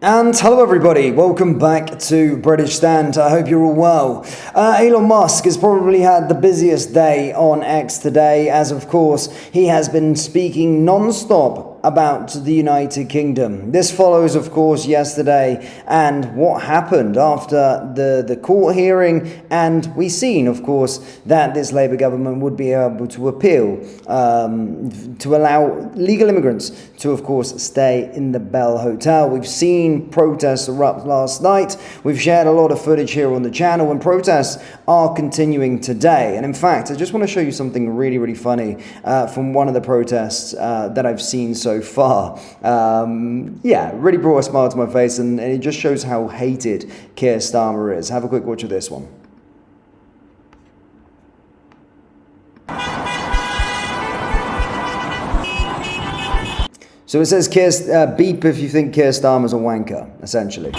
And hello everybody, welcome back to British Stand. I hope you're all well. Elon Musk has probably had the busiest day on X today, as of course he has been speaking non-stop about the United Kingdom. This follows, of course, yesterday and what happened after the court hearing, and we've seen, of course, that this Labour government would be able to appeal to allow legal immigrants to, of course, stay in the Bell Hotel. We've seen protests erupt last night. We've shared a lot of footage here on the channel, and protests are continuing today. And in fact, I just want to show you something really, really funny from one of the protests that I've seen so far. Yeah, really brought a smile to my face, and it just shows how hated Keir Starmer is. Have a quick watch of this one. So it says, beep if you think Keir Starmer's a wanker, essentially.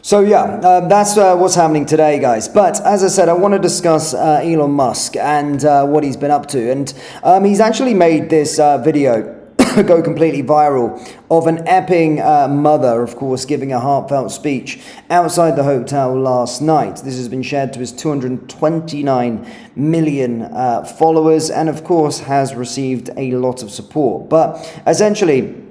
So yeah, that's what's happening today, guys. But as I said, I want to discuss Elon Musk and what he's been up to. And he's actually made this video go completely viral of an Epping mother, of course, giving a heartfelt speech outside the hotel last night. This has been shared to his 229 million followers and, of course, has received a lot of support. But essentially,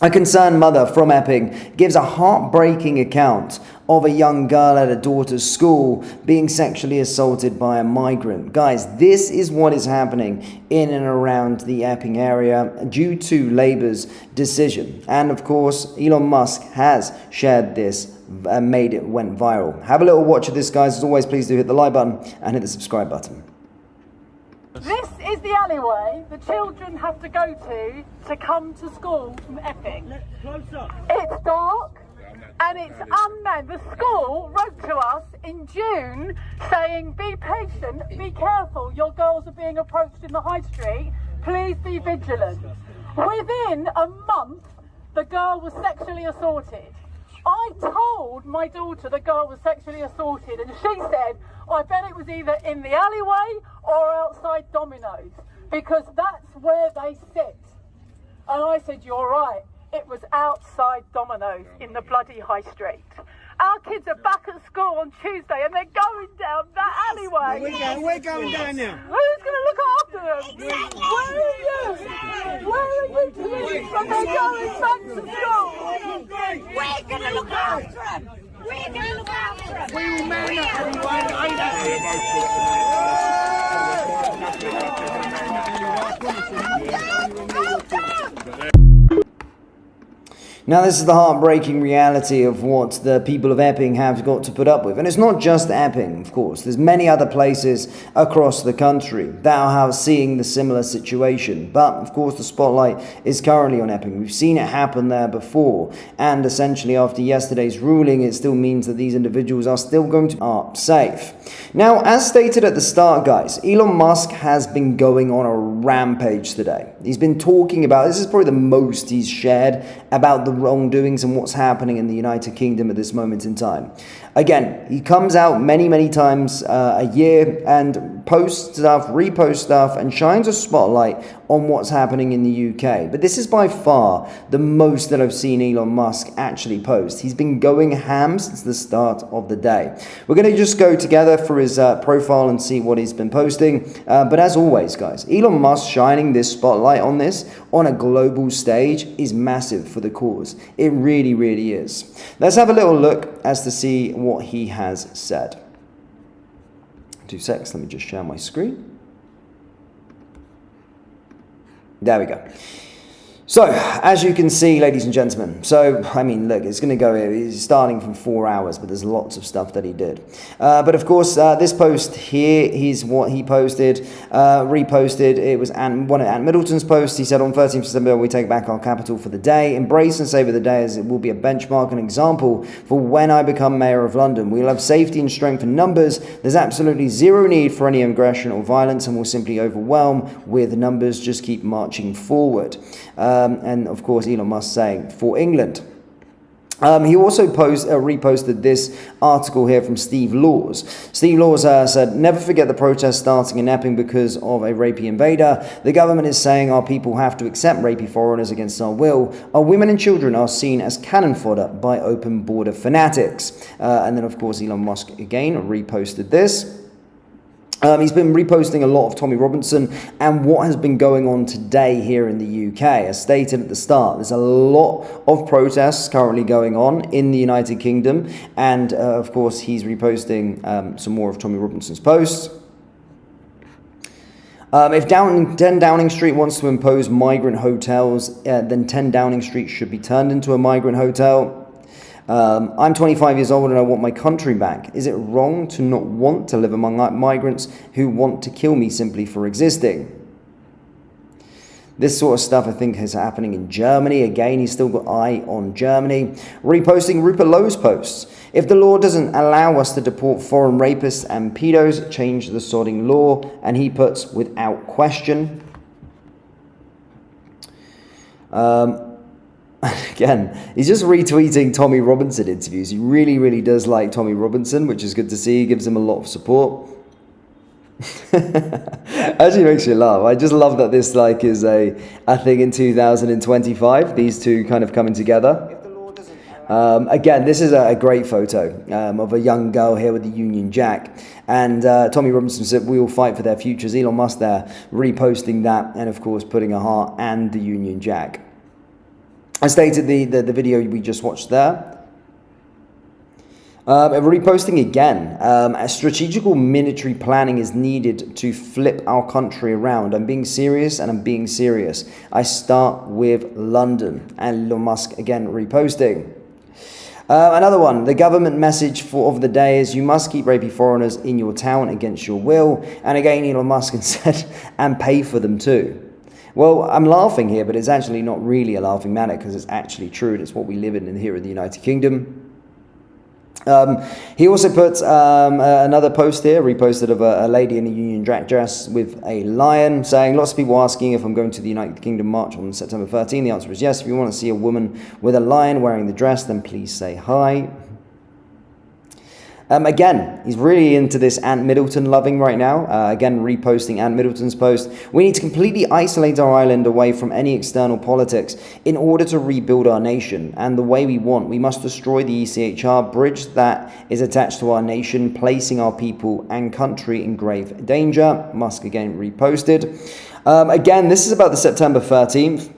a concerned mother from Epping gives a heartbreaking account of a young girl at her daughter's school being sexually assaulted by a migrant. Guys, this is what is happening in and around the Epping area due to Labour's decision. And of course, Elon Musk has shared this and went viral. Have a little watch of this, guys. As always, please do hit the like button and hit the subscribe button. This is the alleyway the children have to go to come to school from Epping. It's dark and it's unmanned. The school wrote to us in June saying, be patient, be careful, your girls are being approached in the high street, please be vigilant. Within a month, the girl was sexually assaulted. I told my daughter the girl was sexually assaulted, and she said, I bet it was either in the alleyway or outside Domino's, because that's where they sit. And I said, you're right, it was outside Domino's in the bloody high street. Our kids are back at school on Tuesday and they're going down that alleyway. We're going down now. Who's going to look after them? Where are you? Where are you police when they're going back to school? We're going to look after them. We're going to look after them. We will man up. Now, this is the heartbreaking reality of what the people of Epping have got to put up with. And it's not just Epping, of course. There's many other places across the country that are seeing the similar situation. But, of course, the spotlight is currently on Epping. We've seen it happen there before. And essentially, after yesterday's ruling, it still means that these individuals are still going to be safe. Now, as stated at the start, guys, Elon Musk has been going on a rampage today. He's been talking about, this is probably the most he's shared about the wrongdoings and what's happening in the United Kingdom at this moment in time. Again, he comes out many times a year and posts stuff, reposts stuff, and shines a spotlight on what's happening in the UK. But this is by far the most that I've seen Elon Musk actually post. He's been going ham since the start of the day. We're going to just go together for his profile and see what he's been posting. But as always, guys, Elon Musk shining this spotlight on this on a global stage is massive for the cause. It really, really is. Let's have a little look as to see what he has said. 2 seconds, let me just share my screen. There we go. So, as you can see, ladies and gentlemen, I mean, look, it's going to go, it's starting from 4 hours, but there's lots of stuff that he did. But of course, this post here is what he posted, reposted. It was one of Ant Middleton's posts. He said, on 13th December, we take back our capital for the day. Embrace and savour the day, as it will be a benchmark and example for when I become Mayor of London. We'll have safety and strength in numbers. There's absolutely zero need for any aggression or violence, and we'll simply overwhelm with numbers. Just keep marching forward. And of course, Elon Musk saying, for England. He also reposted this article here from Steve Laws. Steve Laws said, never forget the protest starting in Epping because of a rapey invader. The government is saying our people have to accept rapey foreigners against our will. Our women and children are seen as cannon fodder by open border fanatics. And then, of course, Elon Musk again reposted this. He's been reposting a lot of Tommy Robinson and what has been going on today here in the UK. As stated at the start, there's a lot of protests currently going on in the United Kingdom. And, of course, he's reposting some more of Tommy Robinson's posts. If 10 Downing Street wants to impose migrant hotels, then 10 Downing Street should be turned into a migrant hotel. I'm 25 years old and I want my country back. Is it wrong to not want to live among migrants who want to kill me simply for existing? This sort of stuff, I think, is happening in Germany. Again, he's still got eye on Germany. Reposting Rupert Lowe's posts. If the law doesn't allow us to deport foreign rapists and pedos, change the sodding law. And he puts, without question. Again, he's just retweeting Tommy Robinson interviews. He really, really does like Tommy Robinson, which is good to see. He gives him a lot of support. Actually makes you laugh. I just love that this is a thing in 2025. These two kind of coming together. Again, this is a great photo of a young girl here with the Union Jack. And Tommy Robinson said, we will fight for their futures. Elon Musk there reposting that and, of course, putting a heart and the Union Jack. I stated the video we just watched there. Reposting again. A strategical military planning is needed to flip our country around. I'm being serious and I'm being serious. I start with London. And Elon Musk again reposting. Another one, the government message of the day is you must keep rapey foreigners in your town against your will. And again, Elon Musk said, and pay for them too. Well, I'm laughing here, but it's actually not really a laughing matter because it's actually true. And it's what we live in here in the United Kingdom. He also put another post here, reposted of a lady in a Union Jack dress with a lion, saying, lots of people asking if I'm going to the United Kingdom march on September 13. The answer is yes. If you want to see a woman with a lion wearing the dress, then please say hi. Again, he's really into this Ant Middleton loving right now. Again, reposting Ant Middleton's post. We need to completely isolate our island away from any external politics in order to rebuild our nation. And the way we want, we must destroy the ECHR bridge that is attached to our nation, placing our people and country in grave danger. Musk again reposted. Again, this is about the September 13th.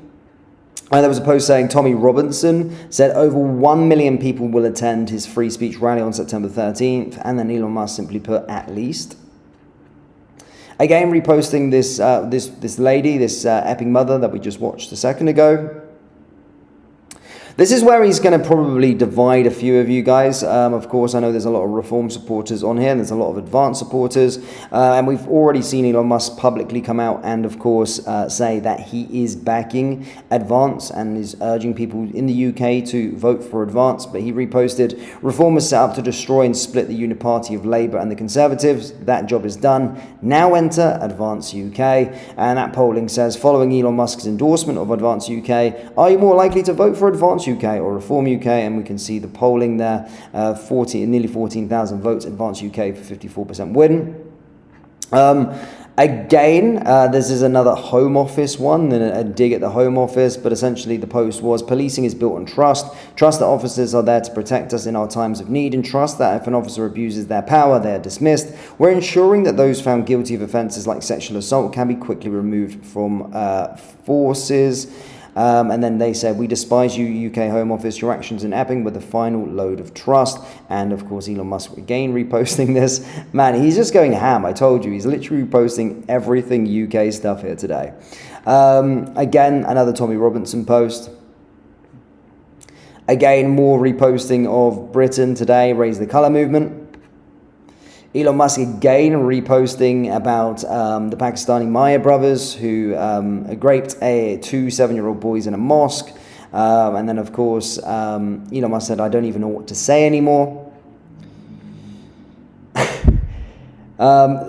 There was a post saying Tommy Robinson said over 1 million people will attend his free speech rally on September 13th. And then Elon Musk simply put at least. Again, reposting this lady, this Epping mother that we just watched a second ago. This is where he's going to probably divide a few of you guys. Of course, I know there's a lot of reform supporters on here, and there's a lot of advance supporters. And we've already seen Elon Musk publicly come out and, of course, say that he is backing advance and is urging people in the UK to vote for advance. But he reposted, reform is set up to destroy and split the unit party of Labour and the Conservatives. That job is done. Now enter Advance UK. And that polling says, following Elon Musk's endorsement of Advance UK, are you more likely to vote for Advance UK or Reform UK? And we can see the polling there, nearly 14,000 votes, Advance UK for 54% win. Again, this is another Home Office one, and a dig at the Home Office, but essentially the post was, policing is built on trust. Trust that officers are there to protect us in our times of need, and trust that if an officer abuses their power, they are dismissed. We're ensuring that those found guilty of offences like sexual assault can be quickly removed from forces. And then they said, "We despise you, UK Home Office. Your actions in Epping were the final load of trust." And of course, Elon Musk again reposting this. Man, he's just going ham. I told you, he's literally reposting everything UK stuff here today. Again, another Tommy Robinson post. Again, more reposting of Britain today, Raise the Colour movement. Elon Musk again reposting about the Pakistani Maya brothers who raped two 7-year-old boys in a mosque. And then, of course, Elon Musk said, "I don't even know what to say anymore."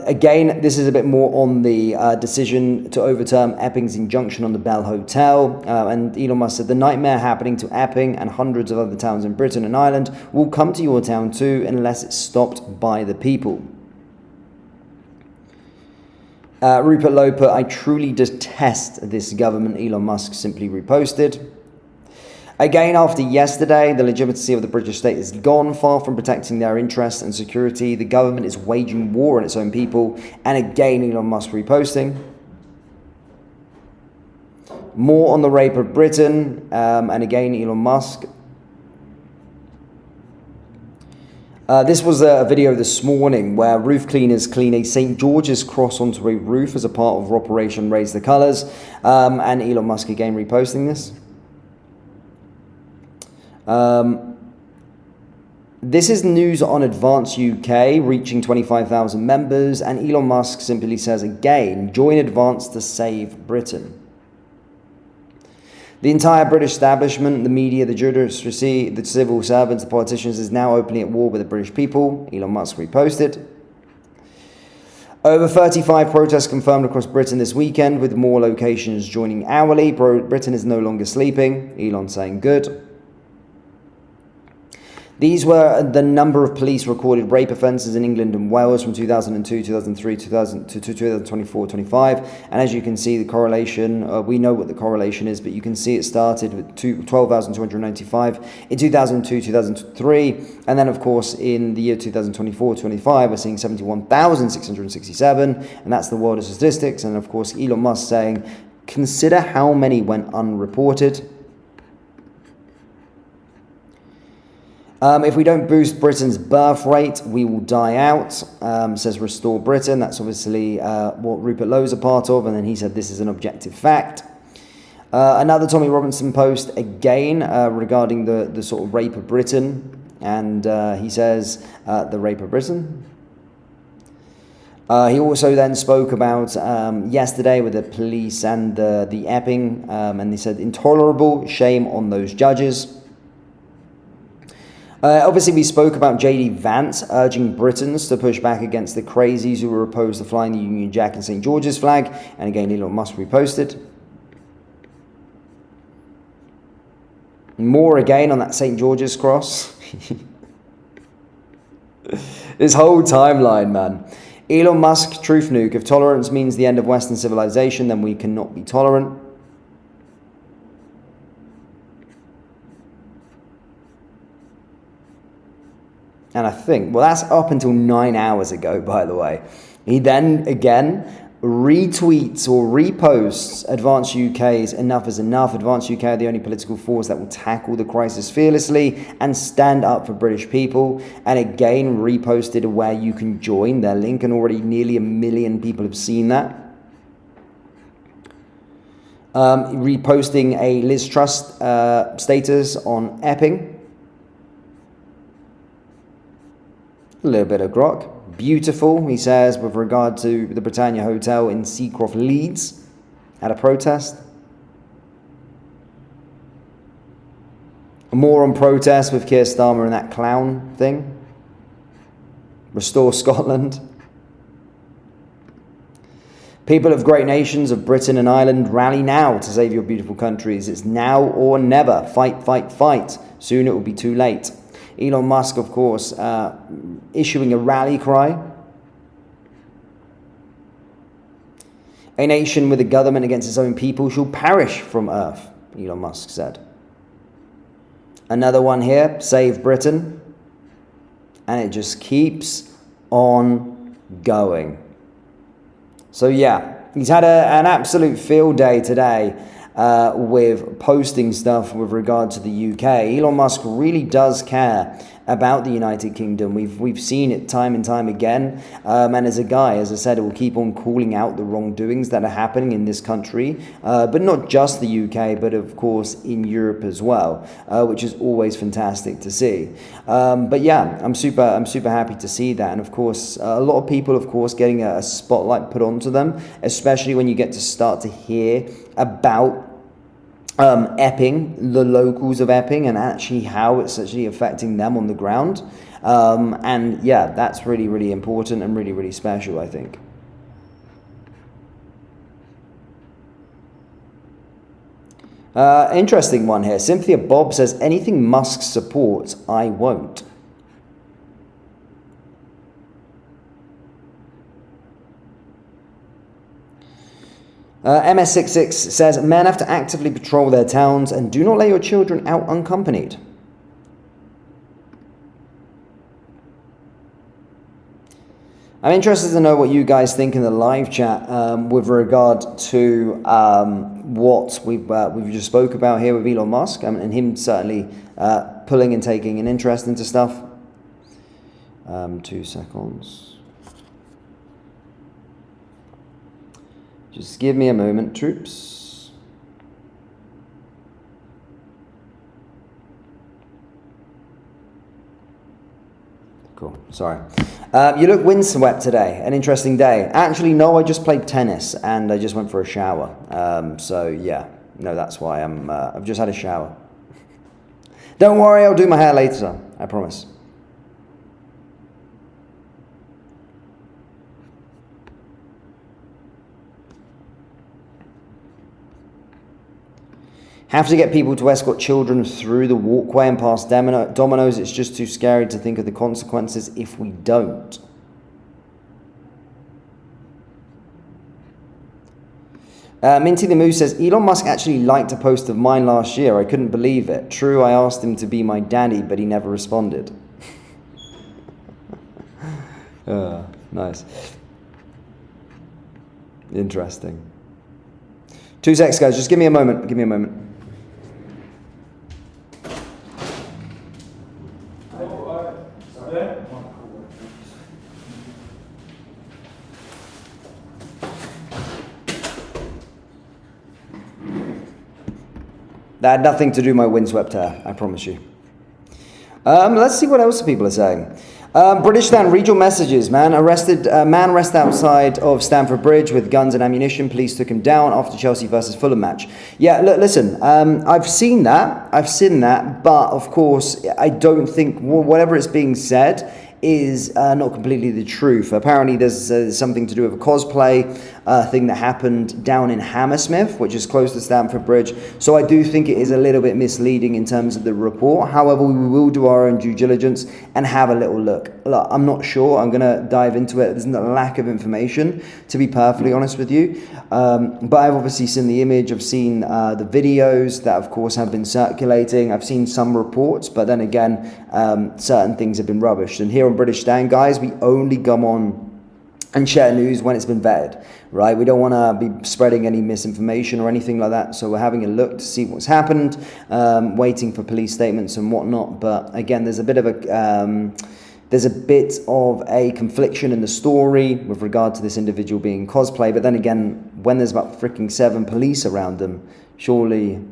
Again, this is a bit more on the decision to overturn Epping's injunction on the Bell Hotel. And Elon Musk said, "The nightmare happening to Epping and hundreds of other towns in Britain and Ireland will come to your town too unless it's stopped by the people." Rupert Lowe put, "I truly detest this government," Elon Musk simply reposted. Again, after yesterday, the legitimacy of the British state is gone. Far from protecting their interests and security, the government is waging war on its own people. And again, Elon Musk reposting. More on the rape of Britain, and again, Elon Musk. This was a video this morning where roof cleaners clean a St. George's cross onto a roof as a part of Operation Raise the Colours. And Elon Musk again reposting this. This is news on Advance UK, reaching 25,000 members, and Elon Musk simply says again, "Join Advance to save Britain." The entire British establishment, the media, the judiciary, the civil servants, the politicians is now openly at war with the British people, Elon Musk reposted. Over 35 protests confirmed across Britain this weekend, with more locations joining hourly. Britain is no longer sleeping, Elon saying good. These were the number of police recorded rape offences in England and Wales from 2002, 2003, 2000 to 2024, 25. And as you can see, the correlation, we know what the correlation is, but you can see it started with 12,295 in 2002, 2003. And then, of course, in the year 2024, 25, we're seeing 71,667. And that's the world of statistics. And, of course, Elon Musk saying, "Consider how many went unreported." If we don't boost Britain's birth rate, we will die out, says Restore Britain. That's obviously what Rupert Lowe's a part of, and then he said this is an objective fact. Another Tommy Robinson post, again, regarding the sort of rape of Britain, and he says, the rape of Britain. He also then spoke about yesterday with the police and the Epping, and he said, "Intolerable, shame on those judges." Obviously, we spoke about J.D. Vance urging Britons to push back against the crazies who were opposed to flying the Union Jack and St. George's flag. And again, Elon Musk reposted. More again on that St. George's cross. This whole timeline, man. Elon Musk, truth nuke. If tolerance means the end of Western civilization, then we cannot be tolerant. And I think, well, that's up until 9 hours ago, by the way. He then, again, retweets or reposts Advance UK's Enough is Enough. Advance UK are the only political force that will tackle the crisis fearlessly and stand up for British people. And again, reposted where you can join their link, and already nearly 1 million people have seen that. Reposting a Liz Truss status on Epping. A little bit of grok. Beautiful, he says, with regard to the Britannia Hotel in Seacroft, Leeds, at a protest. More on protest with Keir Starmer and that clown thing. Restore Scotland. People of great nations of Britain and Ireland, rally now to save your beautiful countries. It's now or never. Fight, fight, fight. Soon it will be too late. Elon Musk, of course, issuing a rally cry. A nation with a government against its own people shall perish from earth, Elon Musk said. Another one here, save Britain. And it just keeps on going. So yeah, he's had an absolute field day today. with posting stuff with regard to the UK. Elon Musk really does care about the United Kingdom. We've seen it time and time again. And as a guy, as I said, it will keep on calling out the wrongdoings that are happening in this country, but not just the UK, but of course in Europe as well, which is always fantastic to see. But yeah, I'm super happy to see that. And of course, a lot of people, of course, getting a spotlight put onto them, especially when you get to start to hear about Epping, the locals of Epping, and actually how it's actually affecting them on the ground. And yeah, that's really, really important and really, really special, I think. Interesting one here. Cynthia Bob says, anything Musk supports, I won't. MS66 says, men have to actively patrol their towns and do not let your children out unaccompanied. I'm interested to know what you guys think in the live chat with regard to what we've just spoke about here with Elon Musk and him certainly pulling and taking an interest into stuff. 2 seconds. Just give me a moment, troops. Cool, sorry. You look windswept today, an interesting day. Actually, no, I just played tennis and I just went for a shower. So yeah, no, that's why I've just had a shower. Don't worry, I'll do my hair later, I promise. Have to get people to escort children through the walkway and past Domino's. It's just too scary to think of the consequences if we don't. Minty the Moose says, Elon Musk actually liked a post of mine last year. I couldn't believe it. True, I asked him to be my daddy, but he never responded. Nice. Interesting. 2 seconds, guys. Just give me a moment. Give me a moment. That had nothing to do with my windswept hair, I promise you. Let's see what else people are saying. British Stand, read your messages. Man arrested outside of Stamford Bridge with guns and ammunition. Police took him down after Chelsea versus Fulham match. Yeah, look, listen, I've seen that, but of course, I don't think whatever is being said is not completely the truth. Apparently there's something to do with a cosplay thing that happened down in Hammersmith, which is close to Stamford Bridge. So I do think it is a little bit misleading in terms of the report. However, we will do our own due diligence and have a little look. Look, I'm not sure. I'm going to dive into it. There's a lack of information, to be perfectly honest with you. But I've obviously seen the image. I've seen the videos that, of course, have been circulating. I've seen some reports, but then again, certain things have been rubbished. And here on British Stand, guys, we only come on and share news when it's been vetted, right? We don't want to be spreading any misinformation or anything like that. So we're having a look to see what's happened, waiting for police statements and whatnot. But again, there's a bit of a confliction in the story with regard to this individual being cosplay. But then again, when there's about freaking 7 police around them, surely,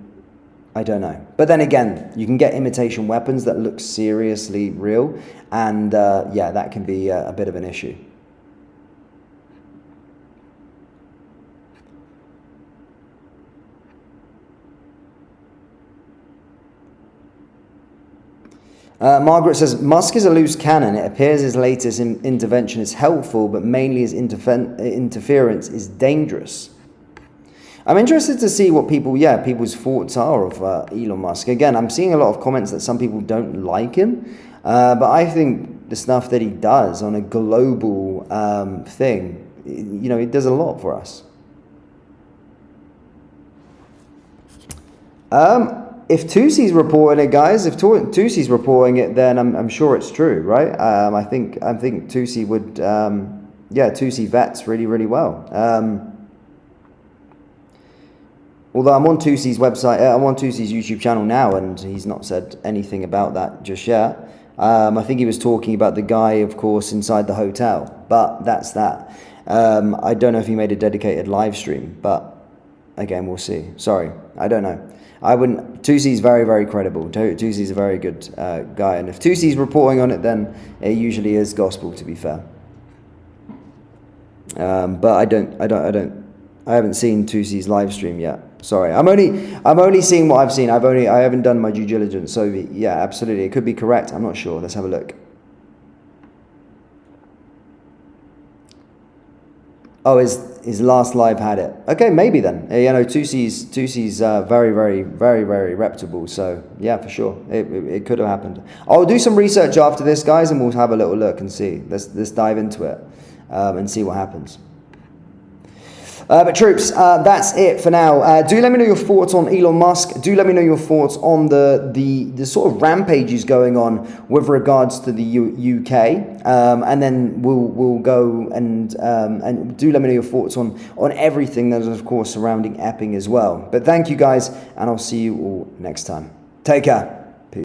I don't know. But then again, you can get imitation weapons that look seriously real. And yeah, that can be a bit of an issue. Margaret says, Musk is a loose cannon. It appears his latest intervention is helpful, but mainly his interference is dangerous. I'm interested to see what people's thoughts are of Elon Musk. Again, I'm seeing a lot of comments that some people don't like him, but I think the stuff that he does on a global thing, you know, it does a lot for us. If Tusi's reporting it, guys, if Tusi's reporting it, then I'm sure it's true, right? I think Tusi would, Tusi vets really, really well. Although I'm on Tusi's website, I'm on Tusi's YouTube channel now, and he's not said anything about that just yet. I think he was talking about the guy, of course, inside the hotel, but that's that. I don't know if he made a dedicated live stream, but again, we'll see. Sorry, I don't know. I wouldn't. Tusi's very, very credible. Tusi's a very good guy, and if Tusi's reporting on it, then it usually is gospel, to be fair. But I haven't seen Tusi's live stream yet. Sorry, I'm only seeing what I've seen. I haven't done my due diligence. So yeah, absolutely, it could be correct. I'm not sure. Let's have a look. Oh, his last live had it. Okay, maybe then. You know, Tusi's very, very, very, very reputable. So yeah, for sure, it could have happened. I'll do some research after this, guys, and we'll have a little look and see. Let's dive into it and see what happens. But troops, that's it for now. Do let me know your thoughts on Elon Musk. Do let me know your thoughts on the sort of rampages going on with regards to the UK. And then we'll go and do let me know your thoughts on everything that is, of course, surrounding Epping as well. But thank you guys, and I'll see you all next time. Take care.